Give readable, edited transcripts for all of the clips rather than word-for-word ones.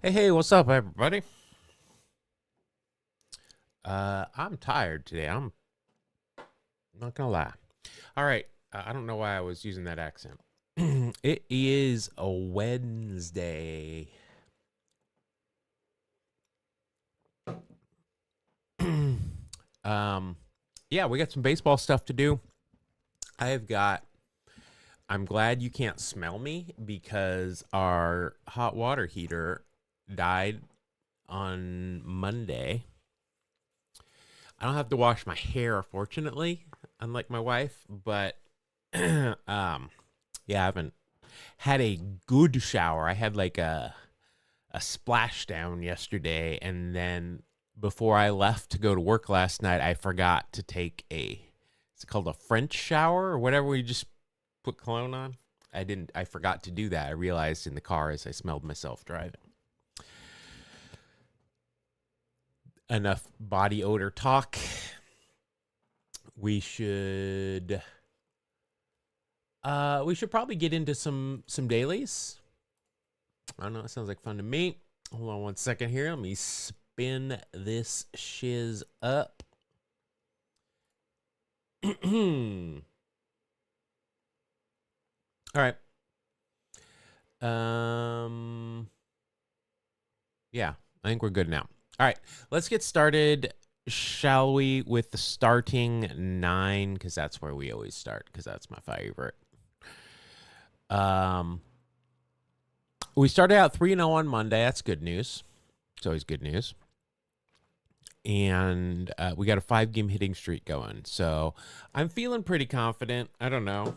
Hey, what's up, everybody? I'm tired today. I'm not gonna lie. All right, I don't know why I was using that accent. It is a Wednesday. um, yeah, we got some baseball stuff to do. I've got. I'm glad you can't smell me because our hot water heater died on Monday. I don't have to wash my hair, fortunately, unlike my wife. But yeah, I haven't had a good shower. I had like a splashdown yesterday, and then before I left to go to work last night, I forgot to take a. It's called a French shower or whatever. We just put cologne on. I didn't. I forgot to do that. I realized in the car as I smelled myself driving. Enough body odor talk. We should we should probably get into some dailies. I don't know. It sounds like fun to me. Hold on one second here. Let me spin this shiz up. All right. Yeah, I think we're good now. All right, let's get started, shall we, with the starting nine, because that's where we always start, because that's my favorite. Um, we started out 3-0 on Monday. That's good news. It's always good news. And we got a 5-game hitting streak going. So I'm feeling pretty confident. I don't know.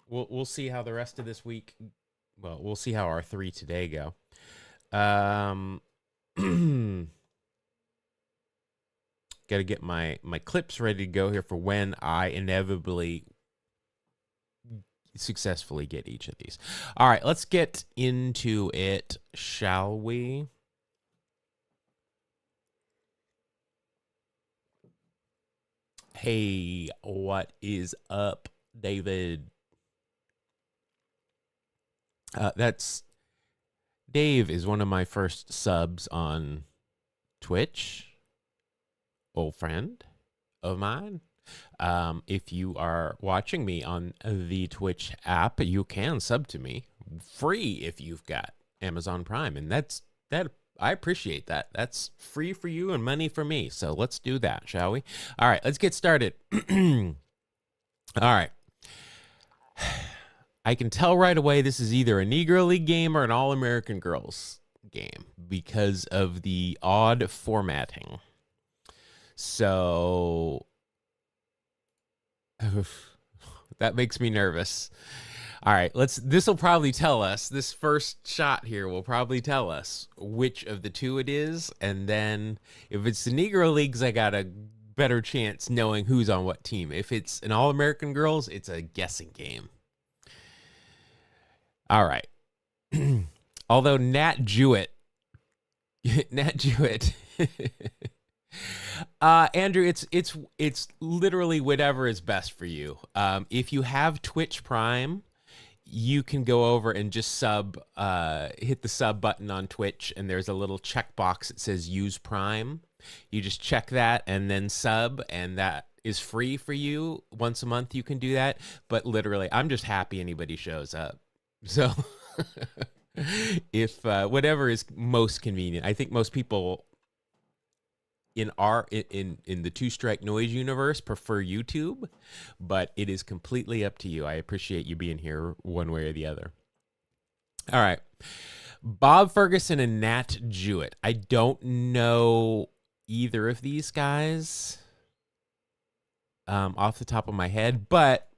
We'll see how the rest of this week. Well, we'll see how our 3 today go. Got to get my clips ready to go here for when I inevitably successfully get each of these. All right, let's get into it, shall we? Hey, what is up, David? That's Dave is one of my first subs on Twitch. Old friend of mine. If you are watching me on the Twitch app, you can sub to me free if you've got Amazon Prime, and that I appreciate that. That's free for you and money for me. So let's do that, shall we? All right, let's get started. All right. I can tell right away this is either a Negro League game or an All American Girls game because of the odd formatting. So that makes me nervous. All right, this will probably tell us. This first shot here will probably tell us which of the two it is, and then if it's the Negro Leagues, I got a better chance knowing who's on what team. If it's an All-American Girls, it's a guessing game. All right. Although Nat Jewett Andrew, it's literally whatever is best for you. If you have Twitch Prime, you can go over and just hit the sub button on Twitch, and there's a little checkbox that says use Prime. You just check that and then sub, and that is free for you. Once a month you can do that. But literally, I'm just happy anybody shows up. So if whatever is most convenient, I think most people in the Two Strike Noise universe prefer YouTube, but it is completely up to you. I appreciate you being here one way or the other. All right. Bob Ferguson and Nat Jewett. I don't know either of these guys off the top of my head, but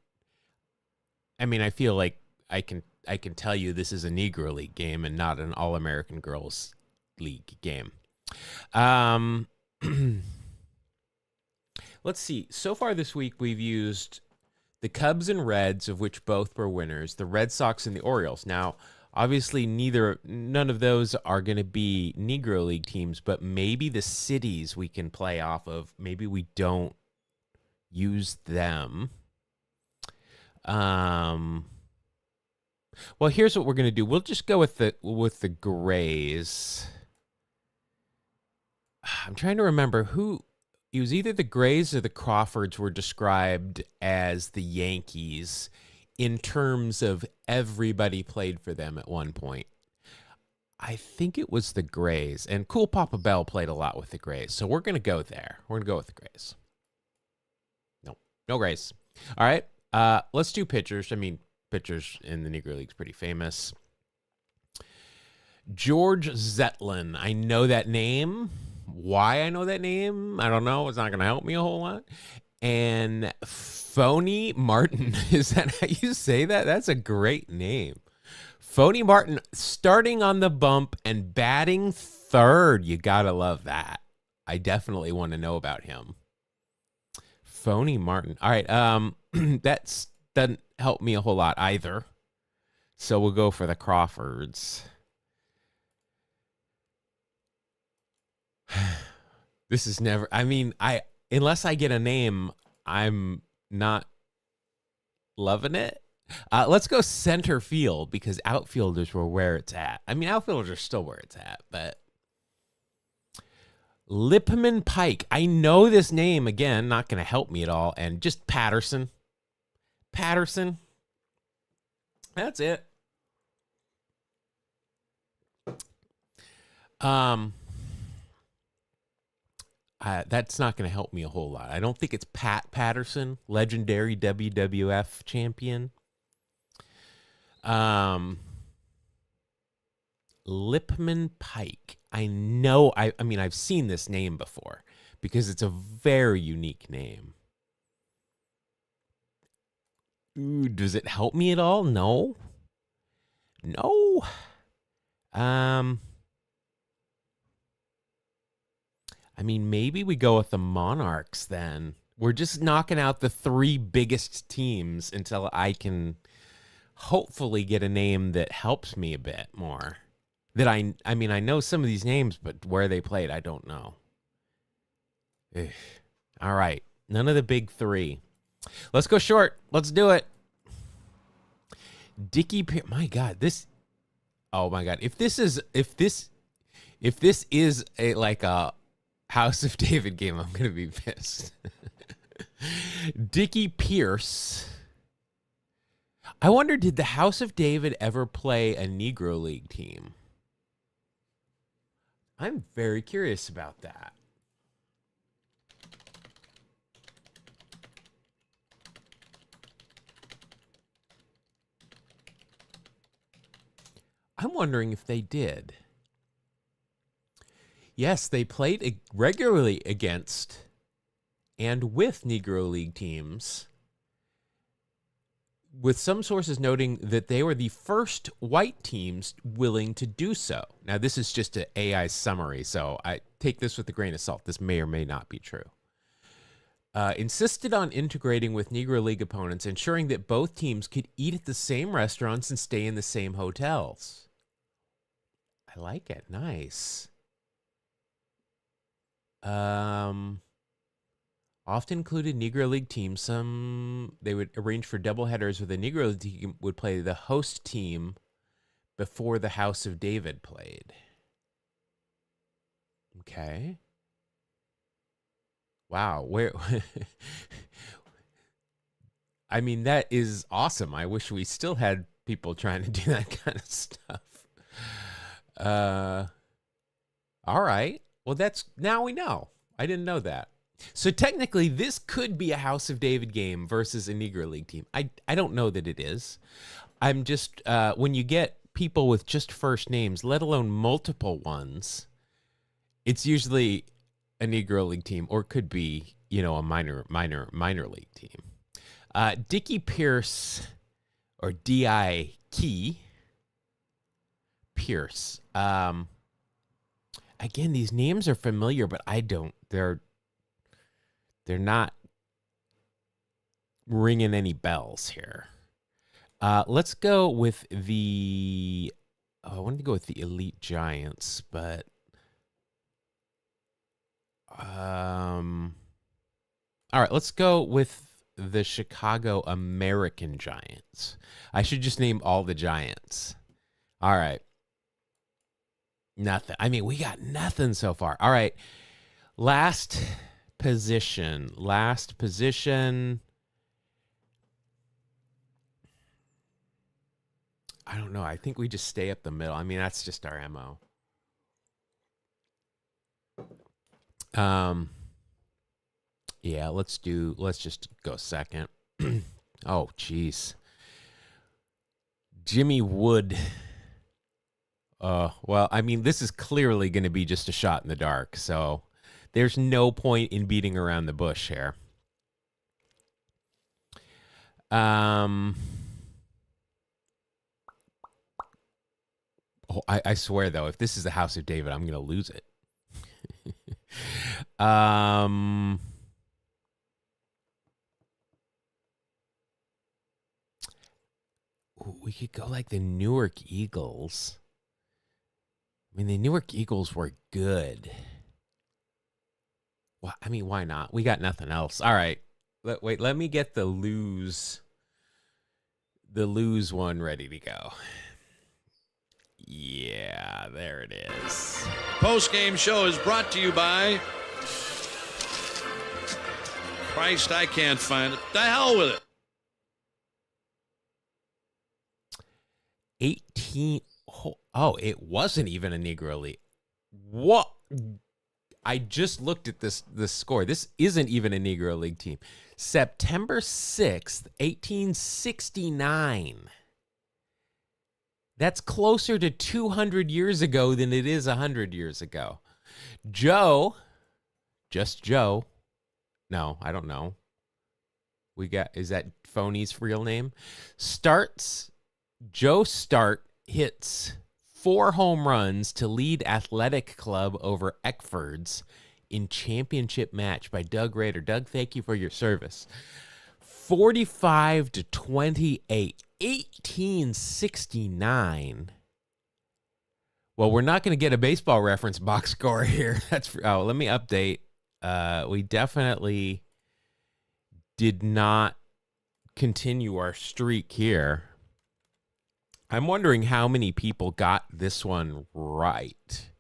I mean, I feel like I can tell you this is a Negro League game and not an All-American Girls League game. Let's see. So far this week, we've used the Cubs and Reds, of which both were winners, the Red Sox and the Orioles. Now, obviously, none of those are going to be Negro League teams, but maybe the cities we can play off of. Maybe we don't use them. Well, here's what we're going to do. We'll just go with the Grays. I'm trying to remember who. It was either the Grays or the Crawfords were described as the Yankees in terms of everybody played for them at one point. I think it was the Grays, and Cool Papa Bell played a lot with the Grays. So we're going to go there. We're going to go with the Grays. No Grays. All right. Let's do pitchers. I mean, pitchers in the Negro League's pretty famous. George Zetlin. I know that name. Why I know that name, I don't know. It's not going to help me a whole lot. And Phony Martin. Is that how you say that? That's a great name. Phony Martin starting on the bump and batting third. You got to love that. I definitely want to know about him. Phony Martin. All right. That doesn't help me a whole lot either. So we'll go for the Crawfords. This is never, I mean, unless I get a name, I'm not loving it. Let's go center field because outfielders were where it's at. I mean, outfielders are still where it's at, but Lipman Pike. I know this name, again, not going to help me at all. And just Patterson. That's it. That's not going to help me a whole lot. I don't think it's Pat Patterson, legendary WWF champion. Lipman Pike. I know. I mean, I've seen this name before because it's a very unique name. Ooh, does it help me at all? No. I mean, maybe we go with the Monarchs then. We're just knocking out the three biggest teams until I can hopefully get a name that helps me a bit more. That I mean, I know some of these names, but where they played, I don't know. Ugh. All right. None of the big three. Let's go short. Let's do it. Dickie Pierce. My God, this. Oh my God. If this is a like a House of David game, I'm gonna be pissed. Dickie Pierce. I wonder, did the House of David ever play a Negro League team? I'm very curious about that. I'm wondering if they did. Yes, they played regularly against and with Negro League teams, with some sources noting that they were the first white teams willing to do so. Now, this is just an AI summary, so I take this with a grain of salt. This may or may not be true. Insisted on integrating with Negro League opponents, ensuring that both teams could eat at the same restaurants and stay in the same hotels. I like it. Nice. Often included Negro League teams. They would arrange for doubleheaders where the Negro League team would play the host team before the House of David played. Okay. Wow. Where? I mean, that is awesome. I wish we still had people trying to do that kind of stuff. All right. Well, now we know. I didn't know that. So technically, this could be a House of David game versus a Negro League team. I don't know that it is. I'm just, when you get people with just first names, let alone multiple ones, it's usually a Negro League team, or it could be, a minor league team. Dickie Pierce, or D.I. Key Pierce. Again, these names are familiar, but they're not ringing any bells here. Let's go with I wanted to go with the Elite Giants, but all right, let's go with the Chicago American Giants. I should just name all the Giants. All right. Nothing. I mean, we got nothing so far. All right. Last position. I don't know. I think we just stay up the middle. I mean, that's just our MO. Yeah, let's just go second. Oh, jeez. Jimmy Wood. Well, I mean, this is clearly going to be just a shot in the dark, so there's no point in beating around the bush here. Oh, I swear, though, if this is the House of David, I'm going to lose it. We could go like the Newark Eagles. I mean, the Newark Eagles were good. Well, I mean, why not? We got nothing else. All right. Wait, let me get the lose one ready to go. Yeah, there it is. Post-game show is brought to you by... Christ, I can't find it. The hell with it. 18. Oh, it wasn't even a Negro League. What? I just looked at this score. This isn't even a Negro League team. September 6th, 1869. That's closer to 200 years ago than it is 100 years ago. Joe, just Joe. No, I don't know. Is that Phony's real name? Joe Start hits 4 home runs to lead Athletic Club over Eckfords in championship match by Doug Rader. Doug, thank you for your service. 45-28, 1869. Well, we're not going to get a baseball reference box score here. Let me update. We definitely did not continue our streak here. I'm wondering how many people got this one right.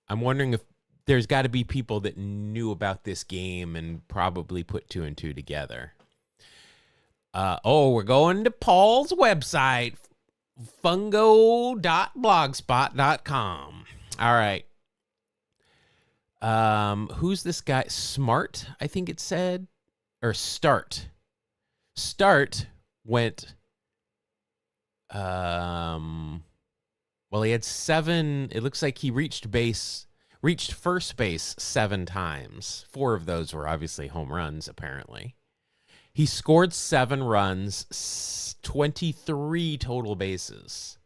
I'm wondering if there's got to be people that knew about this game and probably put 2 and 2 together. We're going to Paul's website, fungo.blogspot.com. All right. Who's this guy? Smart, I think it said, or Start. Start went. Well, he had 7. It looks like he reached first base 7 times. 4 of those were obviously home runs, apparently. He scored 7 runs, 23 total bases.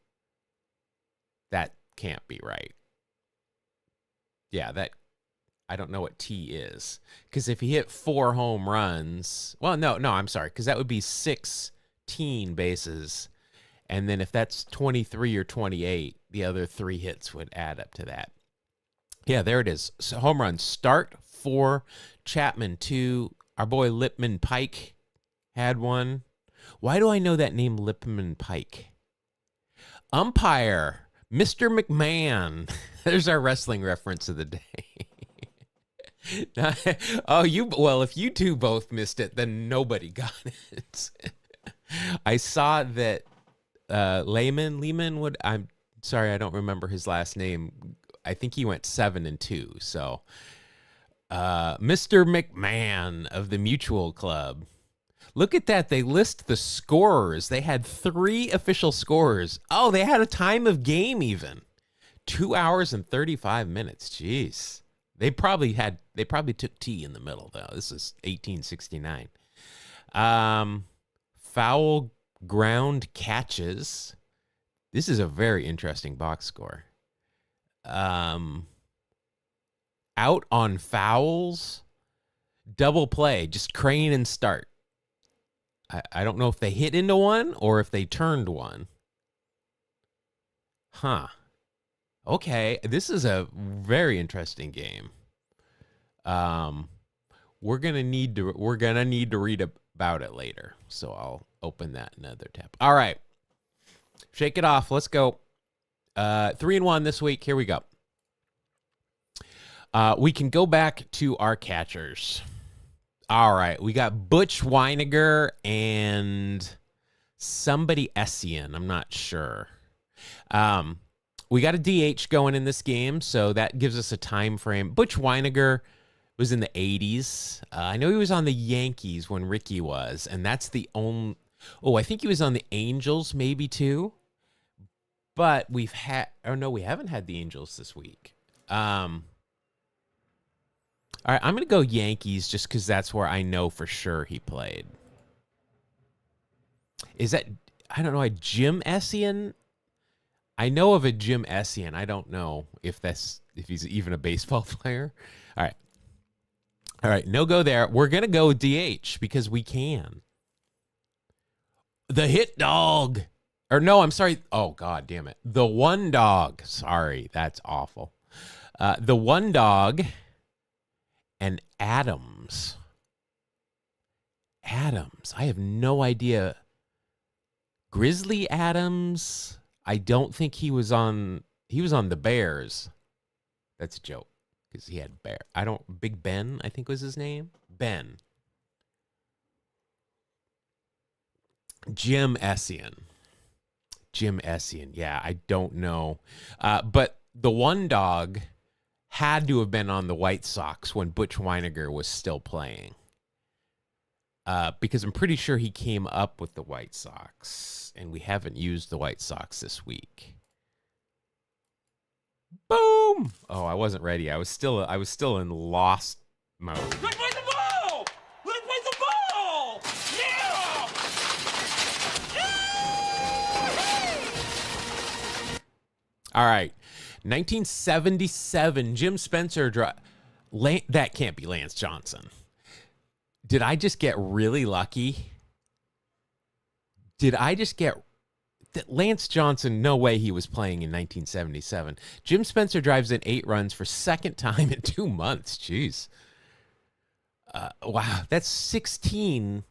That can't be right. Yeah, I don't know what T is. Because if he hit 4 home runs, well, no, I'm sorry, because that would be 16 bases. And then if that's 23 or 28, the other 3 hits would add up to that. Yeah, there it is. So home run. Start 4, Chapman 2. Our boy Lipman Pike had 1. Why do I know that name, Lipman Pike? Umpire, Mr. McMahon. There's our wrestling reference of the day. Well, if you two both missed it, then nobody got it. I saw that Lehman would. I'm sorry, I don't remember his last name. I think he went 7 and 2. So, Mr. McMahon of the Mutual Club. Look at that. They list the scorers. They had 3 official scorers. Oh, they had a time of game even. 2 hours and 35 minutes. Jeez. They probably took tea in the middle though. This is 1869. Foul ground catches. This is a very interesting box score. Out on fouls, double play, just crane and start. I don't know if they hit into one or if they turned one. Huh. Okay, this is a very interesting game. We're gonna need to read about it later, so I'll open that another tab. All right, shake it off. Let's go. 3-1 this week. Here we go. We can go back to our catchers. All right, we got Butch Weiniger and somebody Essien. I'm not sure. We got a DH going in this game, so that gives us a time frame. Butch Weiniger was in the 80s. I know he was on the Yankees when Ricky was, and that's the only... Oh, I think he was on the Angels maybe too. But we've had... Oh, no, we haven't had the Angels this week. All right, I'm going to go Yankees just because that's where I know for sure he played. Is that... I don't know, a Jim Essien? I know of a Jim Essien. I don't know if he's even a baseball player. All right, no go there. We're going to go DH because we can. The hit dog. Or no, I'm sorry. Oh, God damn it. The one dog. Sorry, that's awful. The one dog and Adams. Adams. I have no idea. Grizzly Adams. I don't think he was on the Bears. That's a joke because he had Bear. Big Ben, I think was his name. Ben. Jim Essien. Yeah, I don't know. But the one dog had to have been on the White Sox when Butch Weiniger was still playing. Because I'm pretty sure he came up with the White Sox, and we haven't used the White Sox this week. Boom! Oh, I wasn't ready. I was still in lost mode. Let's play the ball! Let's play the ball! Yeah! All right, 1977. Jim Spencer. That can't be Lance Johnson. Did I just get really lucky? Lance Johnson, no way he was playing in 1977. Jim Spencer drives in 8 runs for second time in 2 months. Jeez. Wow, that's 16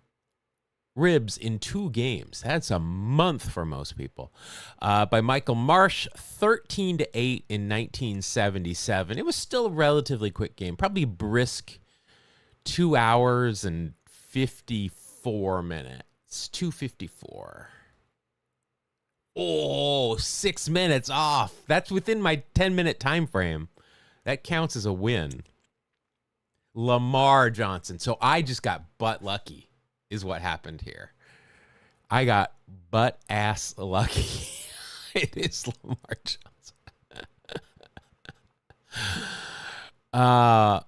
ribs in 2 games. That's a month for most people. By Michael Marsh, 13-8 in 1977. It was still a relatively quick game, probably brisk 2 hours and 54 minutes. 2:54. Oh, 6 minutes off. That's within my 10-minute time frame. That counts as a win. Lamar Johnson. So I just got butt lucky is what happened here. I got butt ass lucky. It is Lamar Johnson.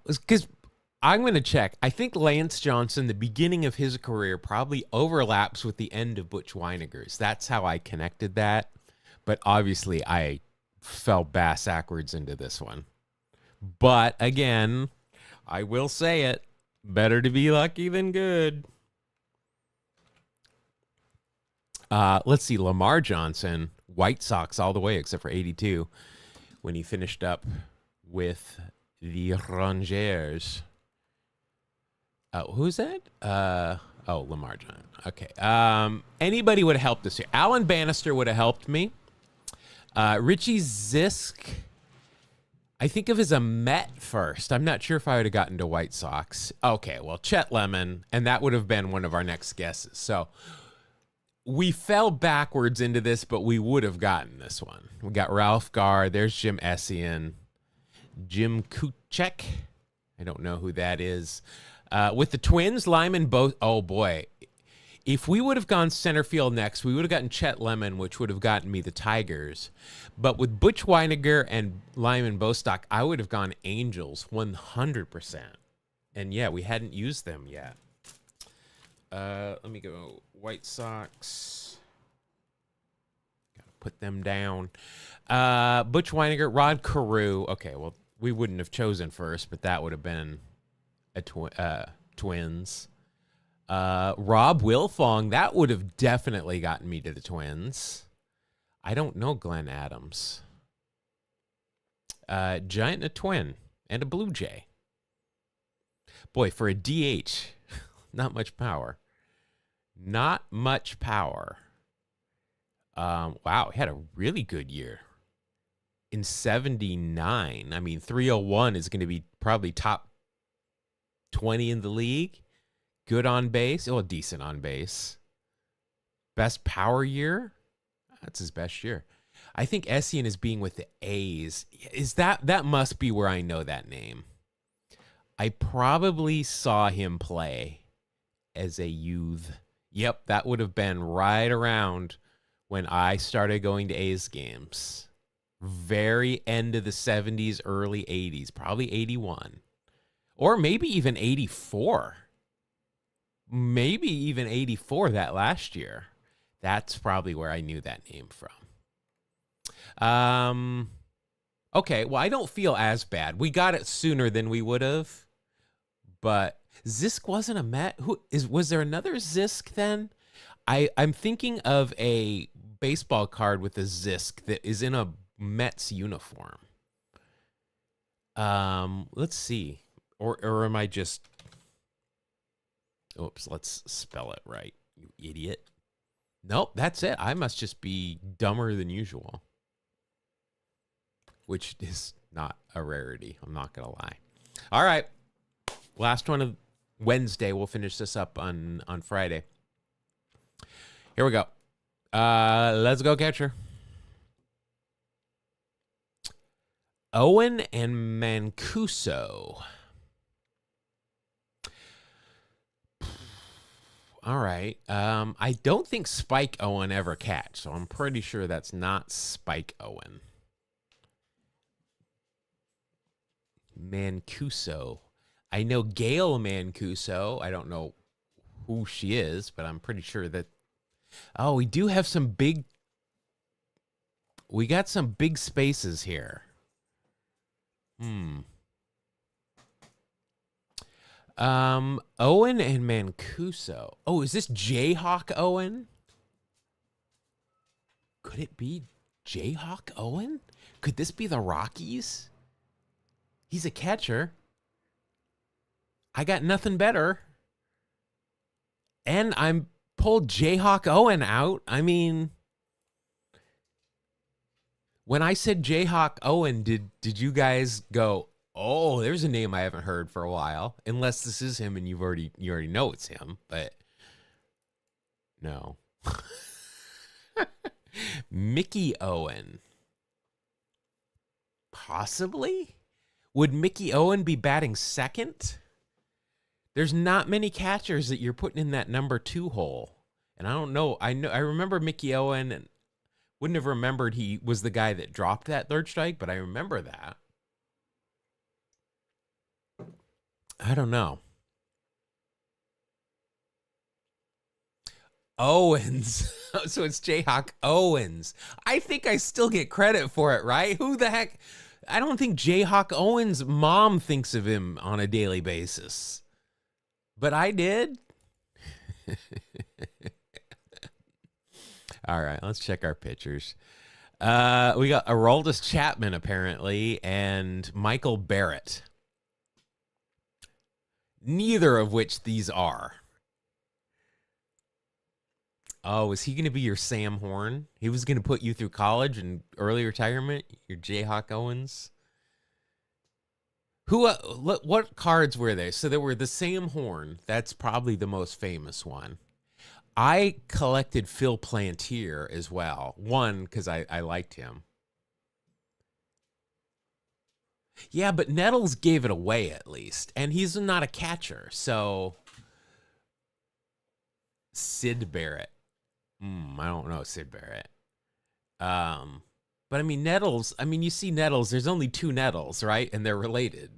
Because I'm going to check. I think Lance Johnson, the beginning of his career, probably overlaps with the end of Butch Weiniger's. That's how I connected that. But obviously, I fell backwards into this one. But again, I will say it. Better to be lucky than good. Let's see. Lamar Johnson, White Sox all the way, except for 82, when he finished up with the Rangers. Who's that? Lamar Johnson. Okay. Anybody would have helped us here. Alan Bannister would have helped me. Richie Zisk, I think of as a Met first. I'm not sure if I would have gotten to White Sox. Okay, well, Chet Lemon, and that would have been one of our next guesses. So we fell backwards into this, but we would have gotten this one. We got Ralph Garr. There's Jim Essien. Jim Kuchek. I don't know who that is. With the Twins, Lyman both. Oh, boy. If we would have gone center field next, we would have gotten Chet Lemon, which would have gotten me the Tigers. But with Butch Weiniger and Lyman Bostock, I would have gone Angels 100%. And, yeah, we hadn't used them yet. Let me go White Sox. Got to put them down. Butch Weiniger, Rod Carew. Okay, well, we wouldn't have chosen first, but that would have been a Twins. Rob Wilfong, that would have definitely gotten me to the Twins. I don't know Glenn Adams. Giant and a Twin and a Blue Jay. Boy, for a DH, not much power. Not much power. Wow, he had a really good year. in 79. I mean, 301 is going to be probably top 20 in the league. Good on base. Oh, decent on base. Best power year? That's his best year. I think Essien is being with the A's. Is that must be where I know that name. I probably saw him play as a youth. Yep, that would have been right around when I started going to A's games. Very end of the 70s, early 80s, probably 81. Or maybe even 84. Maybe even 84 that last year. That's probably where I knew that name from. Okay, well, I don't feel as bad. We got it sooner than we would have. But Zisk wasn't a Met. Was there another Zisk then? I'm thinking of a baseball card with a Zisk that is in a Mets uniform. Let's see. Or am I just... Oops, let's spell it right, you idiot. Nope, that's it. I must just be dumber than usual. Which is not a rarity. I'm not going to lie. All right. Last one of Wednesday. We'll finish this up on Friday. Here we go. Let's go, catcher. Owen and Mancuso. All right. I don't think Spike Owen ever catched, so I'm pretty sure that's not Spike Owen. Mancuso. I know Gail Mancuso. I don't know who she is, but I'm pretty sure that... Oh, we do have some big... We got some big spaces here. Owen and Mancuso. Oh, is this Jayhawk Owen? Could it be Jayhawk Owen? Could this be the Rockies? He's a catcher. I got nothing better. And I'm pulled Jayhawk Owen out. I mean, when I said Jayhawk Owen, did you guys go, oh, there's a name I haven't heard for a while? Unless this is him and you already know it's him, but no. Mickey Owen. Possibly? Would Mickey Owen be batting second? There's not many catchers that you're putting in that number 2 hole. And I don't know. I remember Mickey Owen, and wouldn't have remembered he was the guy that dropped that third strike, but I remember that. I don't know. Owens. So it's Jayhawk Owens. I think I still get credit for it, right? Who the heck? I don't think Jayhawk Owens' mom thinks of him on a daily basis. But I did. All right, let's check our pitchers. We got Aroldis Chapman, apparently, and Michael Barrett. Neither of which these are. Oh, is he going to be your Sam Horn? He was going to put you through college and early retirement? Your Jayhawk Owens? What cards were they? So there were the Sam Horn. That's probably the most famous one. I collected Phil Plantier as well. One, because I liked him. Yeah, but Nettles gave it away at least. And he's not a catcher, so... Sid Barrett. I don't know Sid Barrett. But I mean, Nettles, you see Nettles, there's only 2 Nettles, right? And they're related.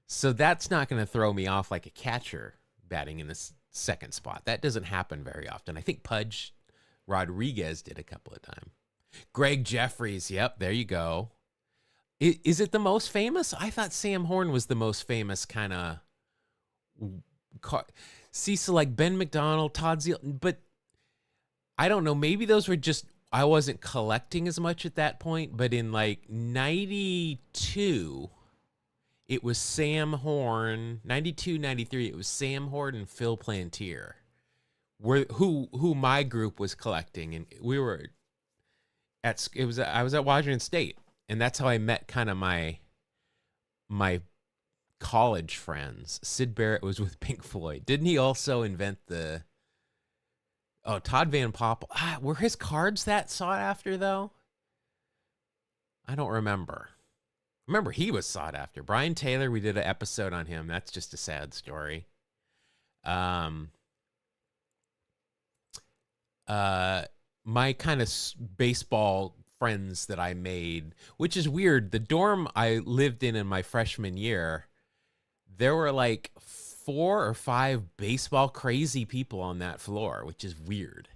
So that's not going to throw me off like a catcher batting in the second spot. That doesn't happen very often. I think Pudge Rodriguez did a couple of times. Greg Jeffries, yep, there you go. Is it the most famous? I thought Sam Horn was the most famous kind of... See, so like Ben McDonald, Todd Zeal, but I don't know. Maybe those were just... I wasn't collecting as much at that point, but in like 92, it was Sam Horn. 92, 93, it was Sam Horn and Phil Plantier, who my group was collecting, and we were I was at Washington State, and that's how I met kind of my college friends. Sid Barrett was with Pink Floyd. Didn't he also invent the? Oh, Todd Van Poppel. Were his cards that sought after though? I don't remember. Remember, he was sought after. Brian Taylor, we did an episode on him. That's just a sad story. My kind of baseball friends that I made, which is weird. The dorm I lived in my freshman year, there were like 4 or 5 baseball crazy people on that floor, which is weird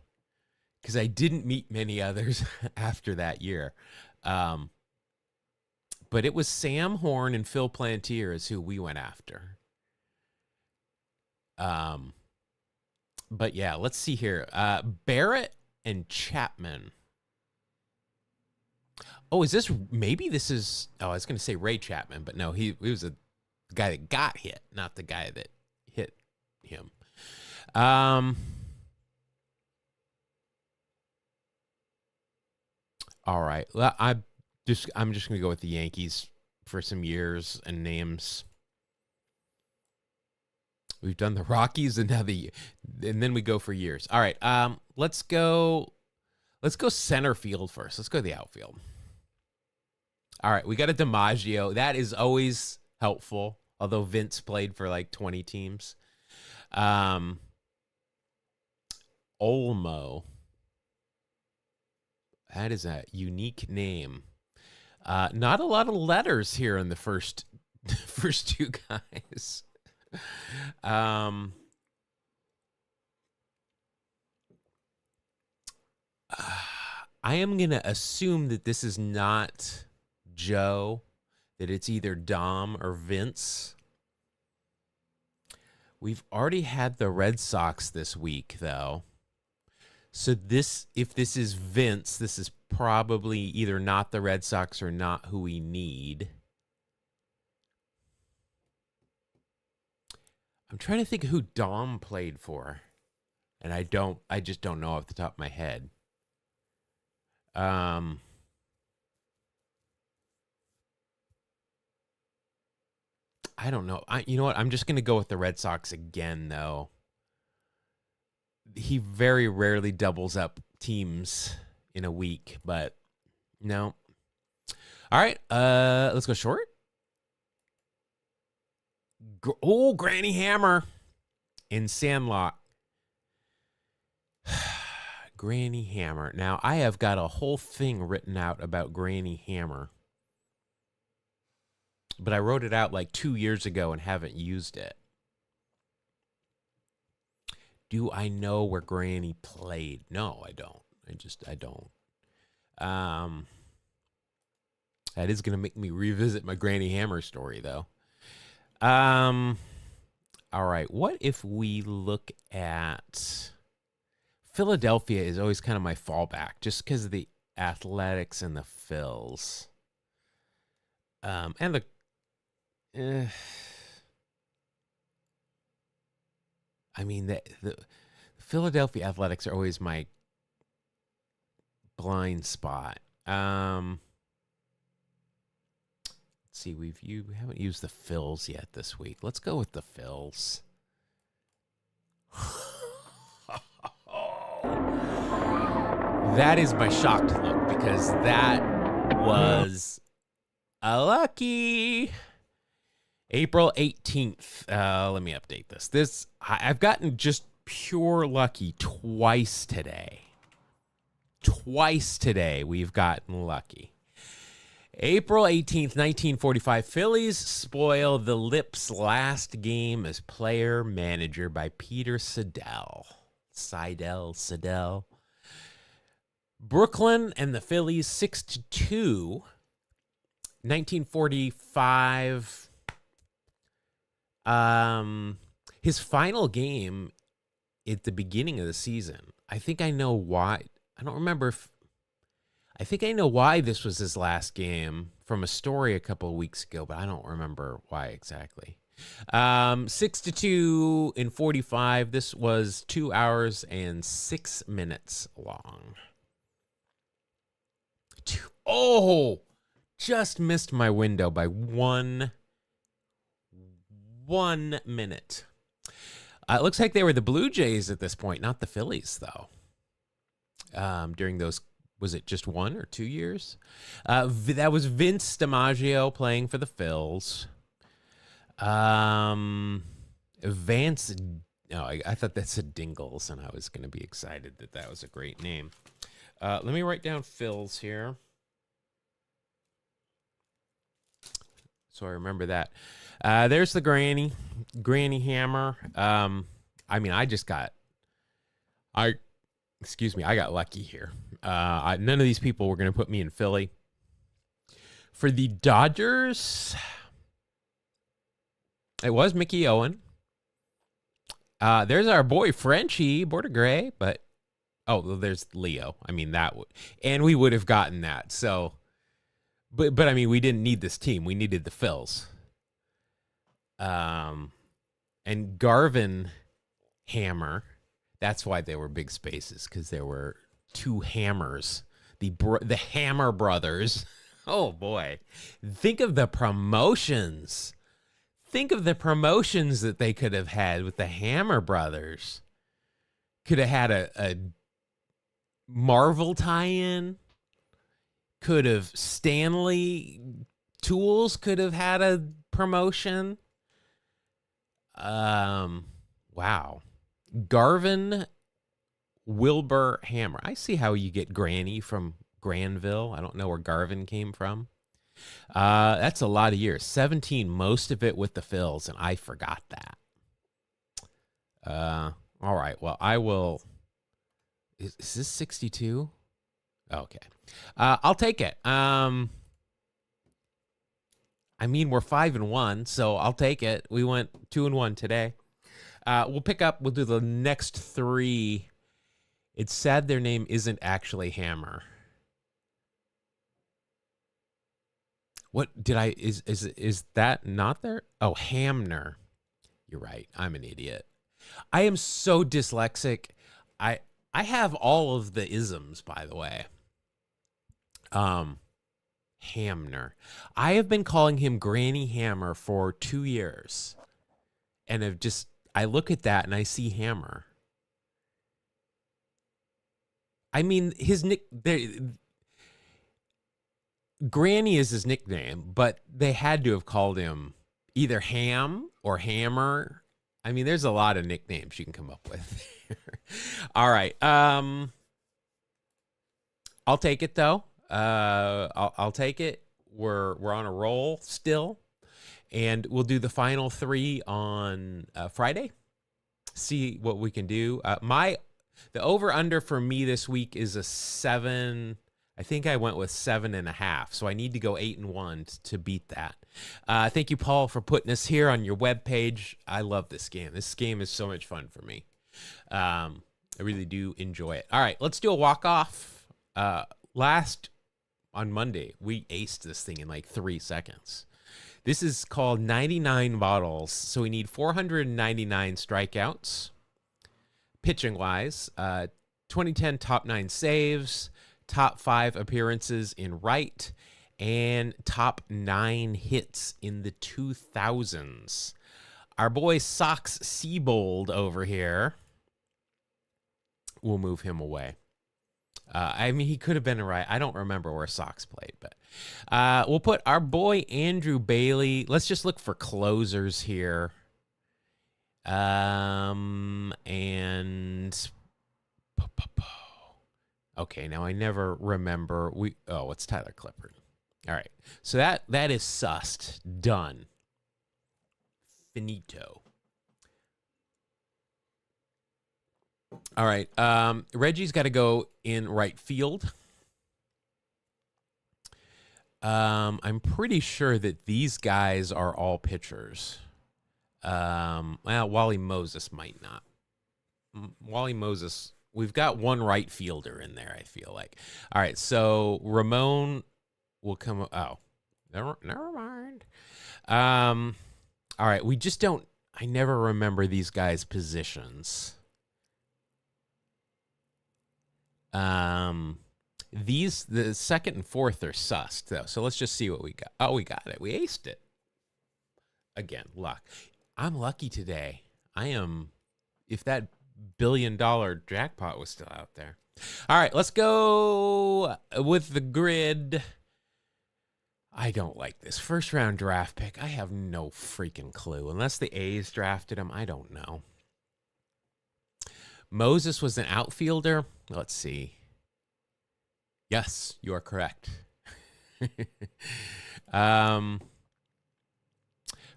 because I didn't meet many others after that year. But it was Sam Horn and Phil Plantier is who we went after. But yeah, let's see here. Barrett and Chapman. Oh, maybe this is, I was going to say Ray Chapman, but no, he was the guy that got hit, not the guy that hit him. All right. Well, I'm just going to go with the Yankees for some years and names. We've done the Rockies and then we go for years. All right. Let's go center field first. Let's go to the outfield. All right, we got a DiMaggio. That is always helpful, although Vince played for like 20 teams. Olmo. That is a unique name. Not a lot of letters here in the first two guys. I am going to assume that this is not Joe, that it's either Dom or Vince. We've already had the Red Sox this week, though. So if this is Vince, this is probably either not the Red Sox or not who we need. I'm trying to think who Dom played for. And I just don't know off the top of my head. I don't know. You know what? I'm just going to go with the Red Sox again, though. He very rarely doubles up teams in a week, but no. All right, let's go short. Granny Hammer in Sandlot. Granny Hammer. Now, I have got a whole thing written out about Granny Hammer. But I wrote it out like 2 years ago and haven't used it. Do I know where Granny played? No, I don't. I don't. That is going to make me revisit my Granny Hammer story, though. All right. What if we look at Philadelphia is always kind of my fallback just because of the Athletics and the Phils. And the I mean, the Philadelphia Athletics are always my blind spot. Let's see, we haven't used the Phils yet this week. Let's go with the Phils. That is my shocked look because that was a lucky. April 18th. Let me update this. I've gotten just pure lucky twice today. Twice today we've gotten lucky. April 18th, 1945. Phillies spoil the Lips' last game as player manager by Peter Seidel. Brooklyn and the Phillies 6-2. 1945. His final game at the beginning of the season. I think I know why. I don't remember if. I think I know why this was his last game from a story a couple of weeks ago, but I don't remember why exactly. 6-2 in 45. This was 2 hours and 6 minutes long. Oh, just missed my window by one minute. It looks like they were the Blue Jays at this point, not the Phillies, though. During those, was it just 1 or 2 years? That was Vince DiMaggio playing for the Phils. Vance, no, I thought that said Dingles, and I was going to be excited that was a great name. Let me write down Phils here, so I remember that. There's the Granny Hammer. I mean, I got lucky here. None of these people were going to put me in Philly. For the Dodgers, it was Mickey Owen. There's our boy Frenchie Bordigray, but there's Leo. I mean, and we would have gotten that. So, but I mean, we didn't need this team. We needed the Phils. And Garvin Hammer. That's why they were big spaces, because there were 2 Hammers, the Hammer brothers. Oh boy, think of the promotions. Think of the promotions that they could have had with the Hammer brothers. Could have had a Marvel tie-in. Could have Stanley Tools could have had a promotion. Wow. Garvin Wilbur Hammer. I see how you get Granny from Granville. I don't know where Garvin came from. That's a lot of years. 17, most of it with the Phils, and I forgot that. All right. Well, I will. Is this 62? Okay. I'll take it. I mean, we're 5-1, so I'll take it. We went 2-1 today. We'll do the next 3. It's sad their name isn't actually Hammer. What did I, is that not there? Oh, Hamner. You're right. I'm an idiot. I am so dyslexic. I have all of the isms, by the way. Hamner. I have been calling him Granny Hammer for 2 years. And I look at that and I see Hammer. I mean, Granny is his nickname, but they had to have called him either Ham or Hammer. I mean, there's a lot of nicknames you can come up with. All right. I'll take it though. I'll take it. We're on a roll still, and we'll do the final 3 on Friday. See what we can do. The over under for me this week is a 7. I think I went with 7.5, so I need to go 8-1 to beat that. Thank you, Paul, for putting us here on your webpage. I love this game. This game is so much fun for me. I really do enjoy it. All right, let's do a walk-off. On Monday, we aced this thing in like 3 seconds. This is called 99 bottles, so we need 499 strikeouts. Pitching-wise, 2010 top 9 saves, top 5 appearances in right, and top 9 hits in the 2000s. Our boy Sox Seabold over here, we'll move him away. I mean, he could have been right. I don't remember where Sox played, but we'll put our boy Andrew Bailey. Let's just look for closers here. And okay, now I never remember. It's Tyler Clippard. All right, so that is sussed. Done. Finito. All right, Reggie's got to go in right field. I'm pretty sure that these guys are all pitchers. Wally Moses might not. Wally Moses, we've got one right fielder in there, I feel like. All right, so Ramon will come. Oh, never mind. All right, we just don't. I never remember these guys' positions. The second and fourth are sussed though. So let's just see what we got. Oh, we got it. We aced it. Again, luck. I'm lucky today. I am. If that $1 billion jackpot was still out there. All right, let's go with the grid. I don't like this first round draft pick. I have no freaking clue. Unless the A's drafted him, I don't know. Moses was an outfielder. Let's see. Yes, you are correct.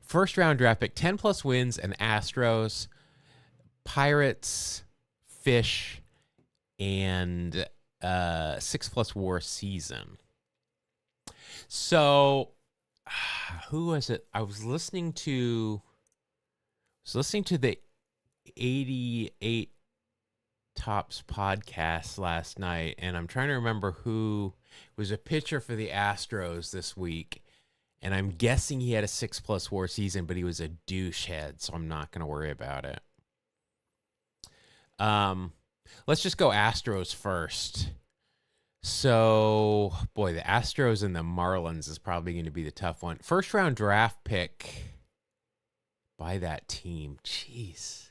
First round draft pick, 10 plus wins, and Astros, Pirates, Fish, and 6 plus WAR season. So, who was it? I was listening to the 88 Tops podcast last night, and I'm trying to remember who was a pitcher for the Astros this week. And I'm guessing he had a 6 plus WAR season, but he was a douche head, so I'm not going to worry about it. Let's just go Astros first. So, boy, the Astros and the Marlins is probably going to be the tough one. First round draft pick by that team. Jeez.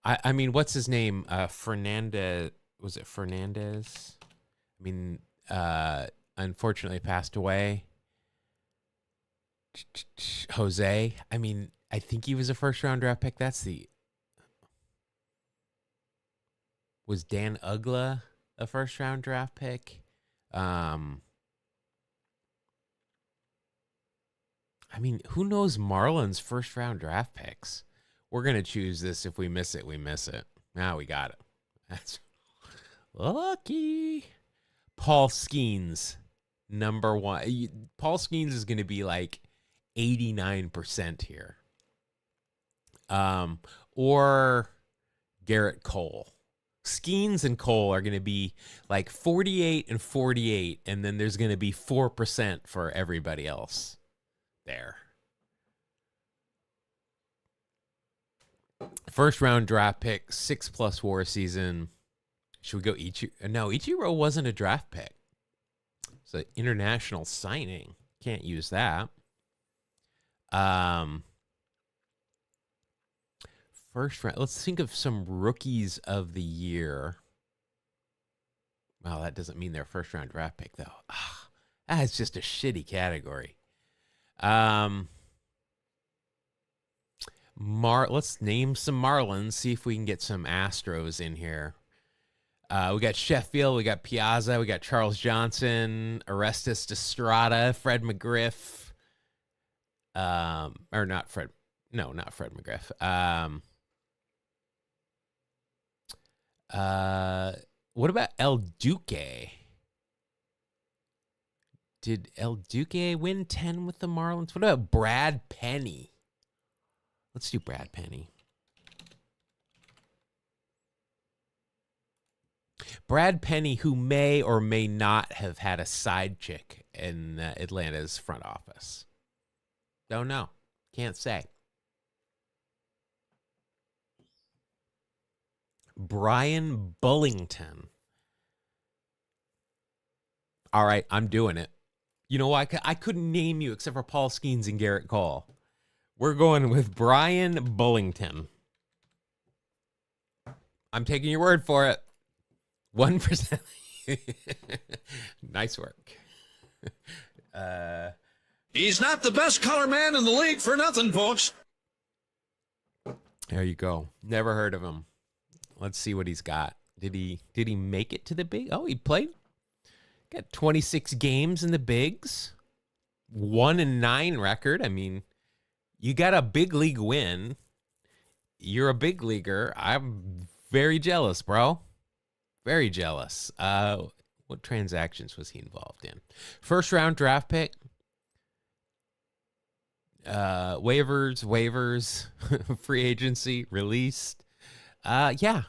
I mean, what's his name? Fernandez. Was it Fernandez? I mean, unfortunately passed away. Jose. I mean, I think he was a first round draft pick. Was Dan Uggla a first round draft pick? I mean, who knows Marlins first round draft picks? We're going to choose this. If we miss it, we miss it. Now we got it. That's lucky. Paul Skeens, number 1. Paul Skeens is going to be like 89% here. Or Garrett Cole. Skeens and Cole are going to be like 48 and 48, and then there's going to be 4% for everybody else there. First round draft pick, 6 plus WAR season. Should we go Ichiro? No, Ichiro wasn't a draft pick. It's an international signing. Can't use that. First round. Let's think of some rookies of the year. Well, that doesn't mean they're first round draft pick though. That's just a shitty category. Let's name some Marlins. See if we can get some Astros in here. We got Sheffield, we got Piazza, we got Charles Johnson, Orestes Estrada, Fred McGriff. Or not Fred. No, not Fred McGriff. What about El Duque? Did El Duque win 10 with the Marlins? What about Brad Penny? Let's do Brad Penny. Brad Penny, who may or may not have had a side chick in Atlanta's front office. Don't know. Can't say. Brian Bullington. All right, I'm doing it. You know why? I couldn't name you except for Paul Skeens and Garrett Cole. We're going with Brian Bullington. I'm taking your word for it. 1%. Nice work. He's not the best color man in the league for nothing, folks. There you go. Never heard of him. Let's see what he's got. Did he make it to the big? Oh, he played. Got 26 games in the bigs. 1-9 record. I mean, you got a big league win. You're a big leaguer. I'm very jealous, bro. Very jealous. What transactions was he involved in? First round draft pick. Waivers, free agency, released. Yeah,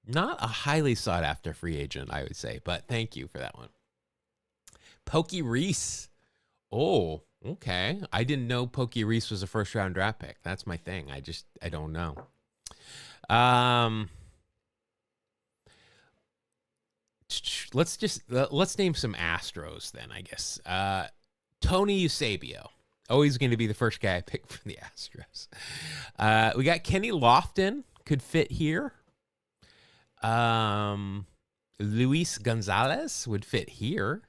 not a highly sought after free agent, I would say, but thank you for that one. Pokey Reese. Oh, okay. I didn't know Pokey Reese was a first round draft pick. That's my thing. I don't know. let's name some Astros then, I guess. Tony Eusebio, always going to be the first guy I pick for the Astros. We got Kenny Lofton, could fit here. Luis Gonzalez would fit here.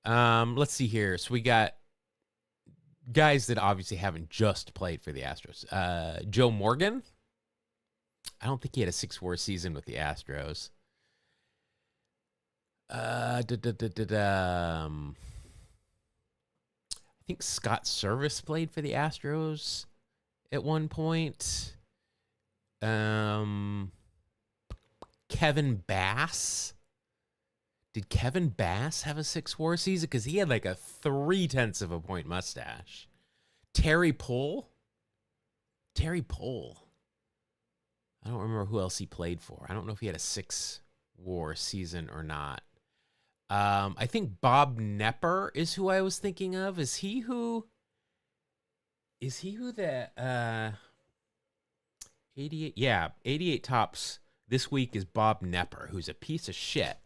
Let's see here. So we got guys that obviously haven't just played for the Astros. Joe Morgan. I don't think he had a 6-WAR season with the Astros. I think Scott Service played for the Astros at one point. Kevin Bass. Did Kevin Bass have a 6-WAR season? Because he had like a 0.3 of a point mustache. Terry Pohl. I don't remember who else he played for. I don't know if he had a 6-WAR season or not. I think Bob Nepper is who I was thinking of. Is he who the 88? Yeah, 88 tops this week is Bob Nepper, who's a piece of shit.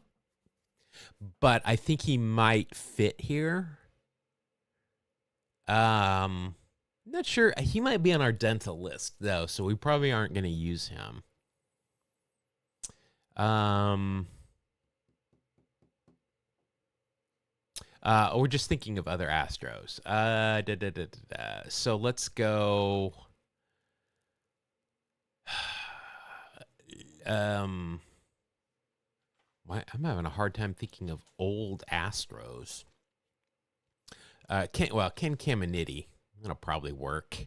But I think he might fit here. Not sure. He might be on our dental list though, so we probably aren't going to use him. We're just thinking of other Astros. So let's go. I'm having a hard time thinking of old Astros. Ken Caminiti. That'll probably work.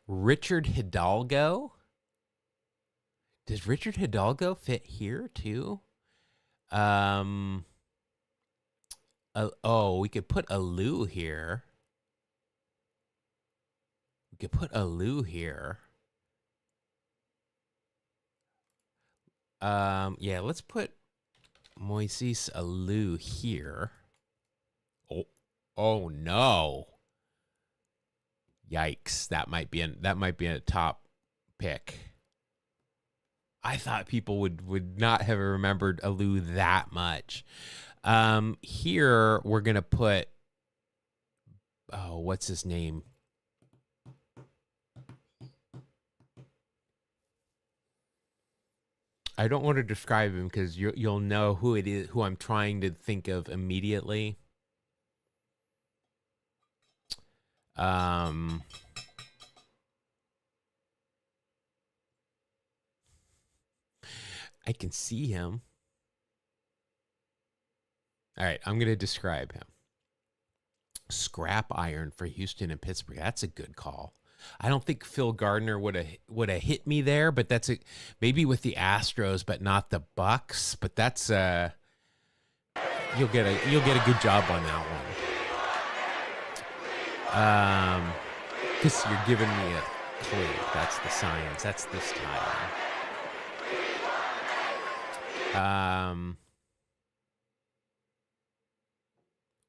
Richard Hidalgo. Does Richard Hidalgo fit here too? We could put Alou here. Yeah, let's put Moises Alou here. Oh no. Yikes. That might be a top pick. I thought people would not have remembered Alou that much. Here we're going to put, what's his name? I don't want to describe him because you'll know who it is, who I'm trying to think of immediately. I can see him. All right, I'm going to describe him. Scrap iron for Houston and Pittsburgh. That's a good call. I don't think Phil Gardner would have hit me there, but that's maybe with the Astros, but not the Bucks. But that's you'll get a good job on that one. Because you're giving me a clue. That's the science. That's this time.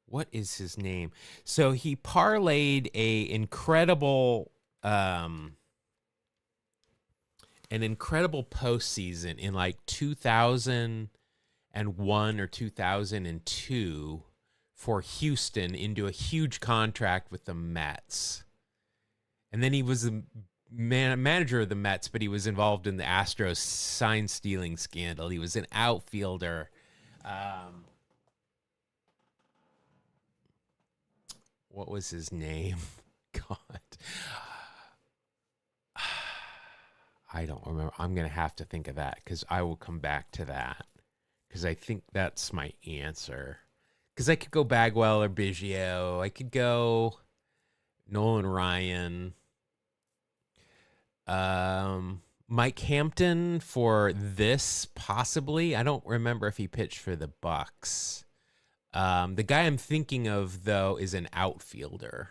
What is his name? So he parlayed an incredible postseason in like 2001 or 2002 for Houston into a huge contract with the Mets. And then he was the manager of the Mets, but he was involved in the Astros sign stealing scandal. He was an outfielder. What was his name? God. I don't remember. I'm going to have to think of that because I will come back to that because I think that's my answer. Because I could go Bagwell or Biggio. I could go Nolan Ryan. Mike Hampton for this, possibly. I don't remember if he pitched for the Bucks. The guy I'm thinking of, though, is an outfielder.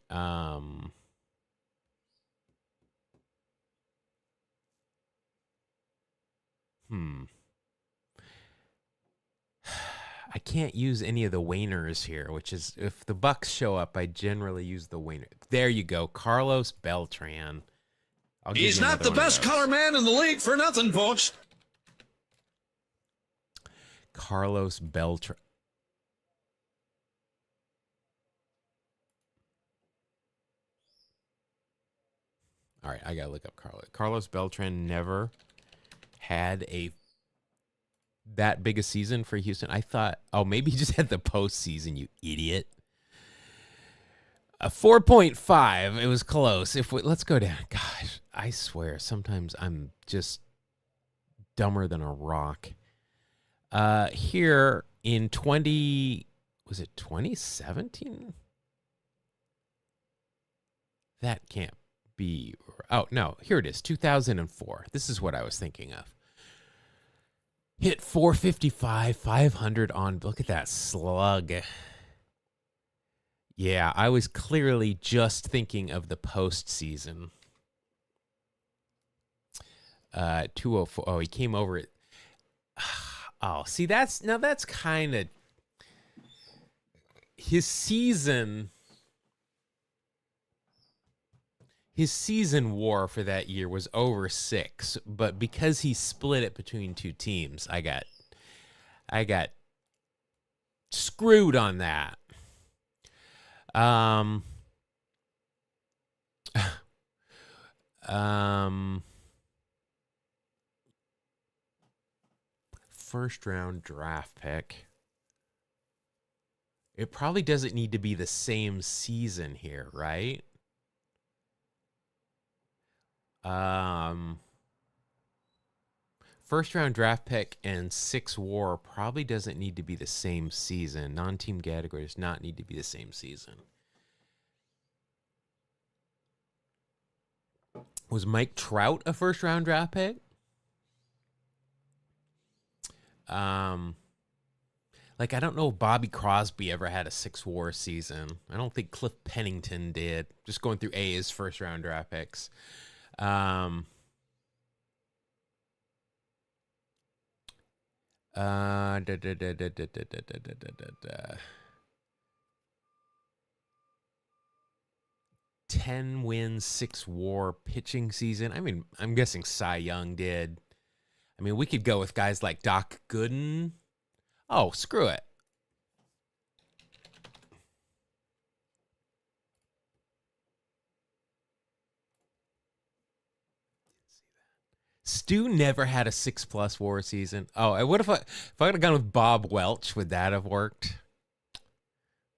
I can't use any of the Wainers here, which is, if the Bucks show up, I generally use the Wainer. There you go. Carlos Beltran. I'll give He's you not another the one of best those. color man in the league for nothing, folks. Carlos Beltran. All right, I gotta look up Carlos. Carlos Beltran never had that big a season for Houston. I thought, oh, maybe he just had the postseason. You idiot. A 4.5. It was close. Let's go down. Gosh, I swear, sometimes I'm just dumber than a rock. Here in 2017? That can't be. Oh, no, here it is, 2004. This is what I was thinking of. Hit 455, 500 on, look at that slug. Yeah, I was clearly just thinking of the postseason. 204. Oh, he came over it. Oh, see, that's kind of his season. His season WAR for that year was over 6, but because he split it between two teams, I got screwed on that. First round draft pick. It probably doesn't need to be the same season here, right? First round draft pick and 6 WAR probably doesn't need to be the same season. Non-team category does not need to be the same season. Was Mike Trout a first round draft pick? Like, I don't know if Bobby Crosby ever had a 6 WAR season. I don't think Cliff Pennington did. Just going through A's first round draft picks. 10 wins, 6 WAR pitching season. I mean, I'm guessing Cy Young did. I mean, we could go with guys like Doc Gooden. Oh, screw it. Stu never had a 6+ WAR season. Oh, what if I would have gone with Bob Welch? Would that have worked?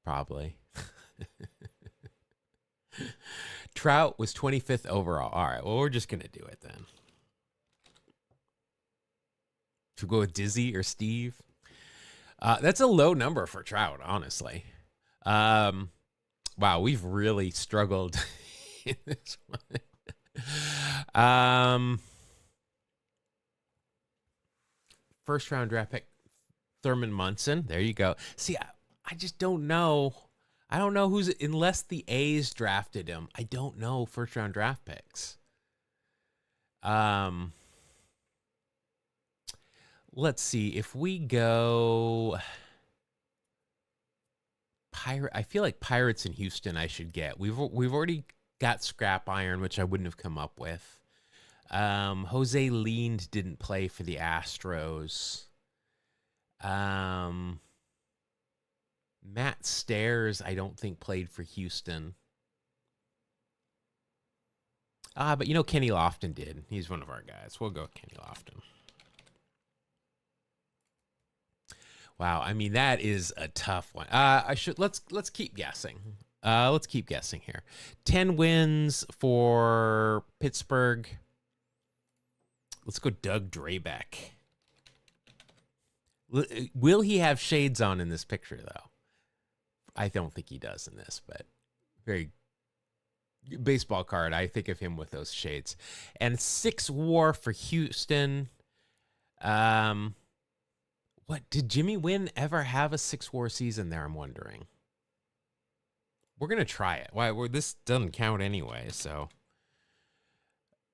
Probably. Trout was 25th overall. All right, well, we're just gonna do it then. Should we go with Dizzy or Steve? That's a low number for Trout, honestly. Wow, we've really struggled in this one. First round draft pick, Thurman Munson. There you go. See, I just don't know. I don't know who's, unless the A's drafted him. I don't know first round draft picks. Let's see if we go I feel like Pirates in Houston I should get. We've already got Scrap Iron, which I wouldn't have come up with. Jose Lind didn't play for the Astros. Matt Stairs, I don't think played for Houston. But Kenny Lofton did. He's one of our guys. We'll go with Kenny Lofton. Wow, I mean that is a tough one. Let's keep guessing. Let's keep guessing here. 10 wins for Pittsburgh. Let's go Doug Drabek. Will he have shades on in this picture, though? I don't think he does in this, but very baseball card. I think of him with those shades. And 6 WAR for Houston. What did Jimmy Wynn ever have a 6 WAR season there? I'm wondering. We're gonna try it. Why? This doesn't count anyway. So,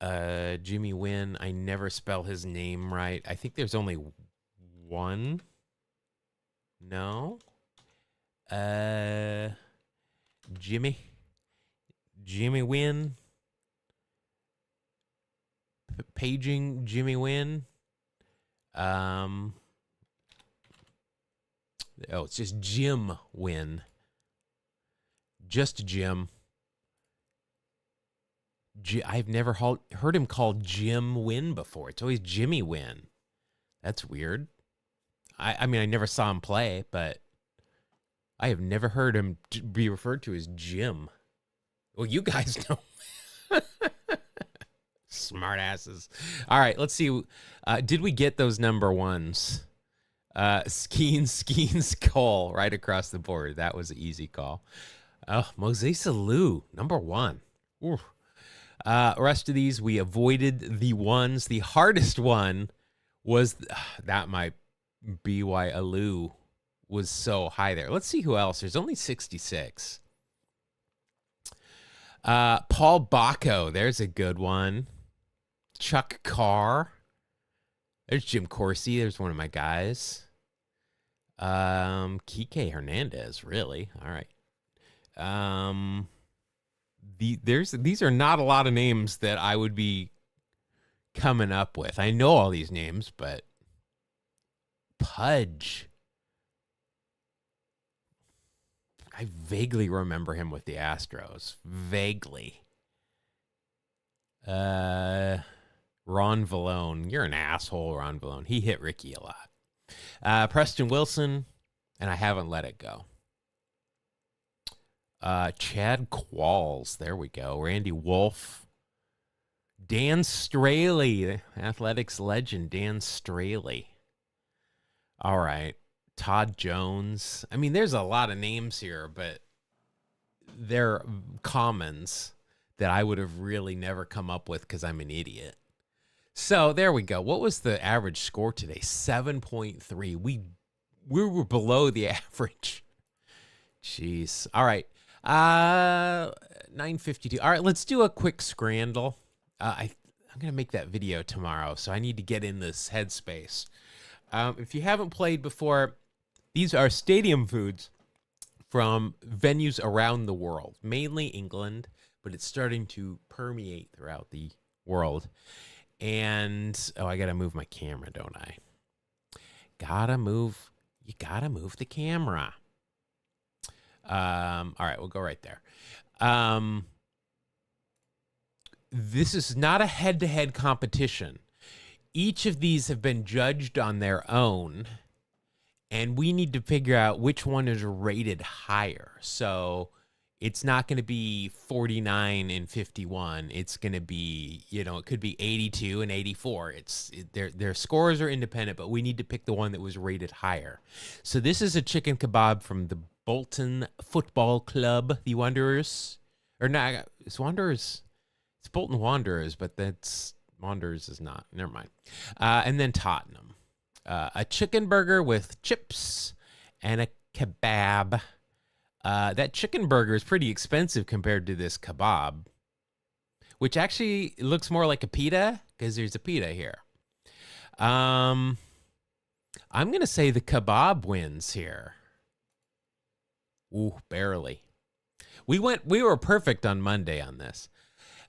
Jimmy Wynn. I never spell his name right. I think there's only one. No. Jimmy Wynn. paging Jimmy Wynn. Oh, it's just Jim Wynn. Just Jim. I've never heard him called Jim Wynn before. It's always Jimmy Wynn. That's weird. I mean, I never saw him play, but I have never heard him be referred to as Jim. Well, you guys know. Smart asses. All right, let's see. Did we get those number ones? Skeens Cole right across the board. That was an easy call. Oh, Moses Alou, number one. Oof. Rest of these, we avoided the ones. The hardest one was, that might be why Alou was so high there. Let's see who else. There's only 66. Paul Bacco, there's a good one. Chuck Carr. There's Jim Corsi. There's one of my guys. Kike Hernandez, really. All right. These are not a lot of names that I would be coming up with. I know all these names, but Pudge. I vaguely remember him with the Astros. Vaguely. Ron Vallone. You're an asshole, Ron Vallone. He hit Ricky a lot. Preston Wilson, and I haven't let it go. Chad Qualls. There we go. Randy Wolf. Dan Straley. Athletics legend Dan Straley. All right. Todd Jones. I mean, there's a lot of names here, but they're commons that I would have really never come up with because I'm an idiot. So there we go. What was the average score today? 7.3. We were below the average. Jeez. All right. 9:52. All right, let's do a quick scrandle. I'm going to make that video tomorrow, so I need to get in this headspace. If you haven't played before, these are stadium foods from venues around the world, mainly England, but it's starting to permeate throughout the world. And, I got to move my camera, don't I? You got to move the camera. All right, we'll go right there. This is not a head-to-head competition. Each of these have been judged on their own, and we need to figure out which one is rated higher. So it's not going to be 49 and 51. It's going to be, it could be 82 and 84. Their scores are independent, but we need to pick the one that was rated higher. So this is a chicken kebab from the Bolton Football Club, the Wanderers. Or not, it's Wanderers. It's Bolton Wanderers, but that's Wanderers is not. Never mind. And then Tottenham. A chicken burger with chips and a kebab. That chicken burger is pretty expensive compared to this kebab, which actually looks more like a pita because there's a pita here. I'm going to say the kebab wins here. Ooh, barely. We were perfect on Monday on this.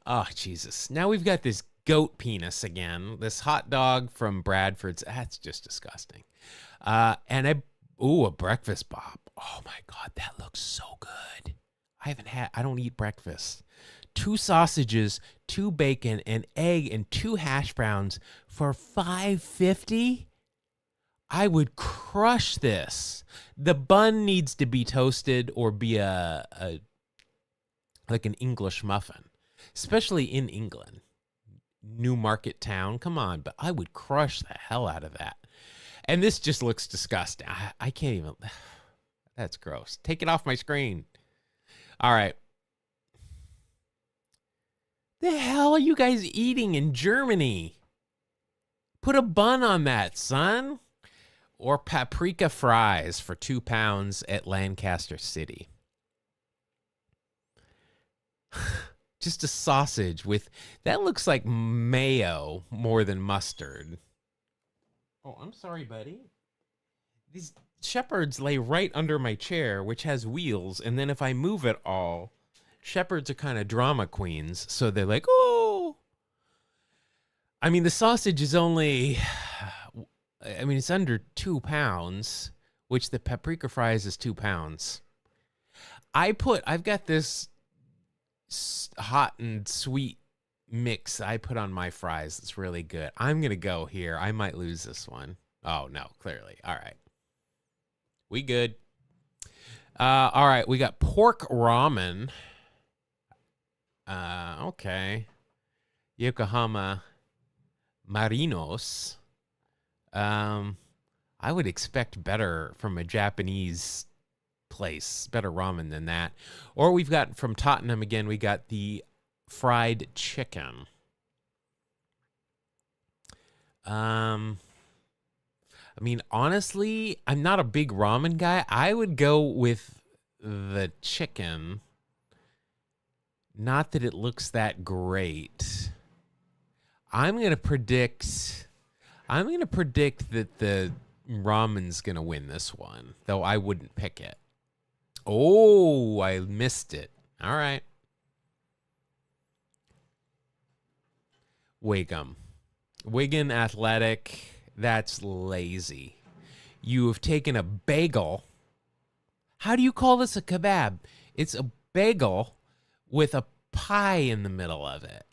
Oh, Jesus. Now we've got this goat penis again. This hot dog from Bradford's. That's just disgusting. And a breakfast bob. Oh my God, that looks so good. I don't eat breakfast. 2 sausages, 2 bacon, an egg, and 2 hash browns for $5.50. I would crush this. The bun needs to be toasted or be like an English muffin, especially in England. Newmarket town, come on, but I would crush the hell out of that. And this just looks disgusting. I can't even, that's gross. Take it off my screen. All right. The hell are you guys eating in Germany? Put a bun on that, son. Or paprika fries for £2 at Lancaster City. Just a sausage with, that looks like mayo more than mustard. Oh, I'm sorry, buddy. These shepherds lay right under my chair, which has wheels, and then if I move it all, shepherds are kind of drama queens, so they're like, oh. I mean, the sausage is only, it's under 2 pounds, which the paprika fries is 2 pounds. I've got this hot and sweet mix I put on my fries. It's really good. I'm going to go here. I might lose this one. Oh, no, clearly. All right. We good. All right. We got pork ramen. Okay. Yokohama Marinos. I would expect better from a Japanese place, better ramen than that. Or we've got from Tottenham again, we got the fried chicken. Honestly, I'm not a big ramen guy. I would go with the chicken. Not that it looks that great. I'm going to predict that the ramen's going to win this one, though I wouldn't pick it. Oh, I missed it. All right. Wigan Athletic. That's lazy. You have taken a bagel. How do you call this a kebab? It's a bagel with a pie in the middle of it.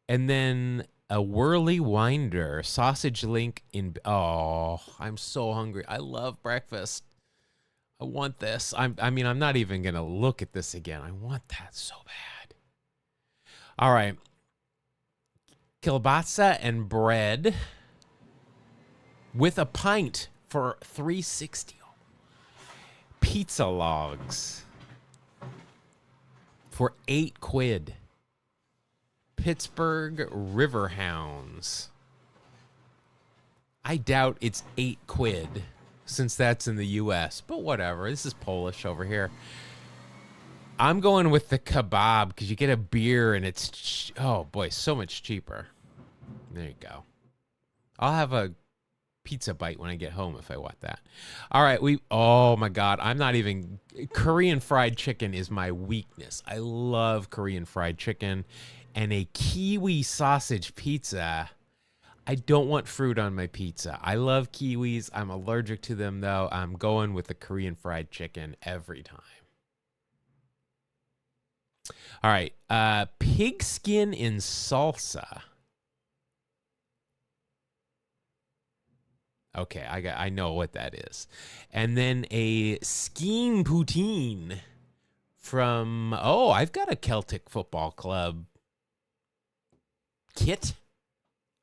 And then a whirly winder, sausage link in... Oh, I'm so hungry. I love breakfast. I want this. I'm not even going to look at this again. I want that so bad. All right. Kielbasa and bread with a pint for $3.60. Pizza logs for £8. Pittsburgh Riverhounds. I doubt it's £8 since that's in the U.S., but whatever. This is Polish over here. I'm going with the kebab because you get a beer and it's, oh boy, so much cheaper. There you go. I'll have a pizza bite when I get home if I want that. All right, oh my God, Korean fried chicken is my weakness. I love Korean fried chicken and a kiwi sausage pizza. I don't want fruit on my pizza. I love kiwis. I'm allergic to them though. I'm going with the Korean fried chicken every time. All right, pigskin in salsa. Okay, I know what that is. And then a skiing poutine from, I've got a Celtic Football Club kit.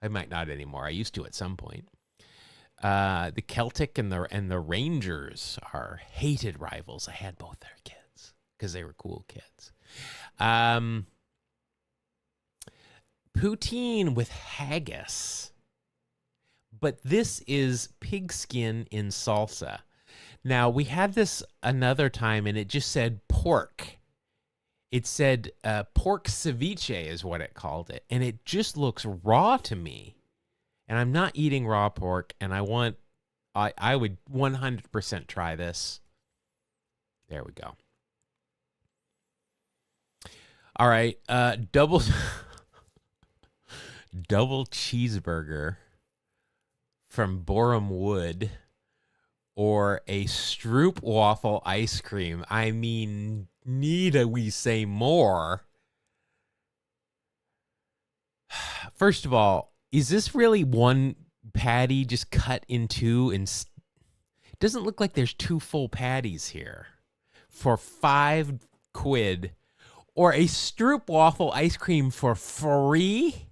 I might not anymore. I used to at some point. The Celtic and the Rangers are hated rivals. I had both their kids because they were cool kids. Poutine with haggis. But this is pigskin in salsa. Now, we had this another time, and it just said pork. It said pork ceviche is what it called it. And it just looks raw to me. And I'm not eating raw pork, and I would 100% try this. There we go. All right, double cheeseburger from Borum Wood or a Stroop waffle ice cream. I mean, need we say more? First of all, is this really one patty just cut in two? And it doesn't look like there's two full patties here for £5 or a Stroop waffle ice cream for free.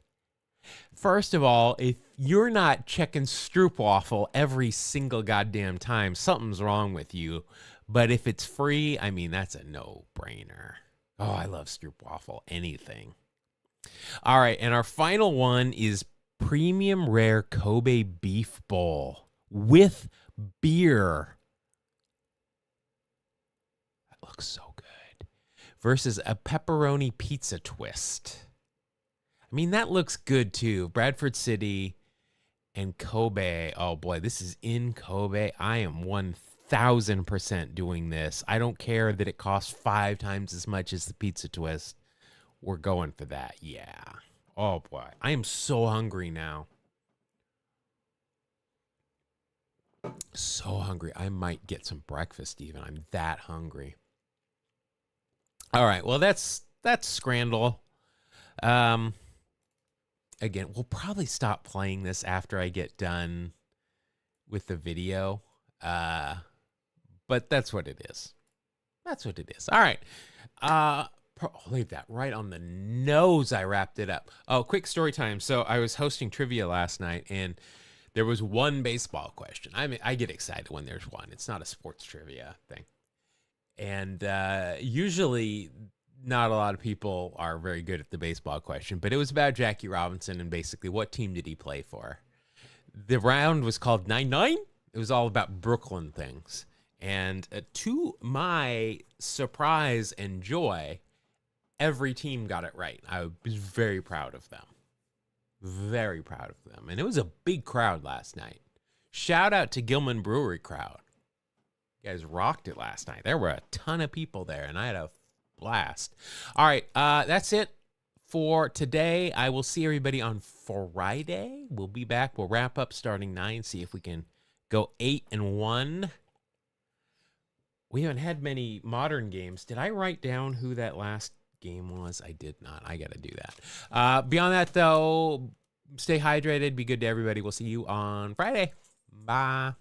First of all, if you're not checking Stroop waffle every single goddamn time, something's wrong with you. But if it's free, I mean, that's a no-brainer. Oh, I love Stroop waffle, anything. All right, and our final one is premium rare Kobe beef bowl with beer. That looks so good. Versus a pepperoni pizza twist. I mean, that looks good too. Bradford City and Kobe. Oh boy, this is in Kobe. I am 1000% doing this. I don't care that it costs 5 times as much as the pizza twist. We're going for that. Yeah. Oh boy, I am so hungry now. So hungry. I might get some breakfast even. I'm that hungry. All right. Well, that's Scrandle. Again, we'll probably stop playing this after I get done with the video. But that's what it is. That's what it is. All right. Leave that right on the nose. I wrapped it up. Oh, quick story time. So I was hosting trivia last night, and there was one baseball question. I mean, I get excited when there's one. It's not a sports trivia thing. And usually not a lot of people are very good at the baseball question, but it was about Jackie Robinson and basically what team did he play for. The round was called 9-9. It was all about Brooklyn things. And to my surprise and joy, every team got it right. I was very proud of them. Very proud of them. And it was a big crowd last night. Shout out to Gilman Brewery crowd. You guys rocked it last night. There were a ton of people there, and I had a blast. All right, that's it for today. I will see everybody on Friday. We'll be back. We'll wrap up starting 9, see if we can go 8-1. We haven't had many modern games. Did I write down who that last game was? I did not. I got to do that. Beyond that, though, stay hydrated. Be good to everybody. We'll see you on Friday. Bye.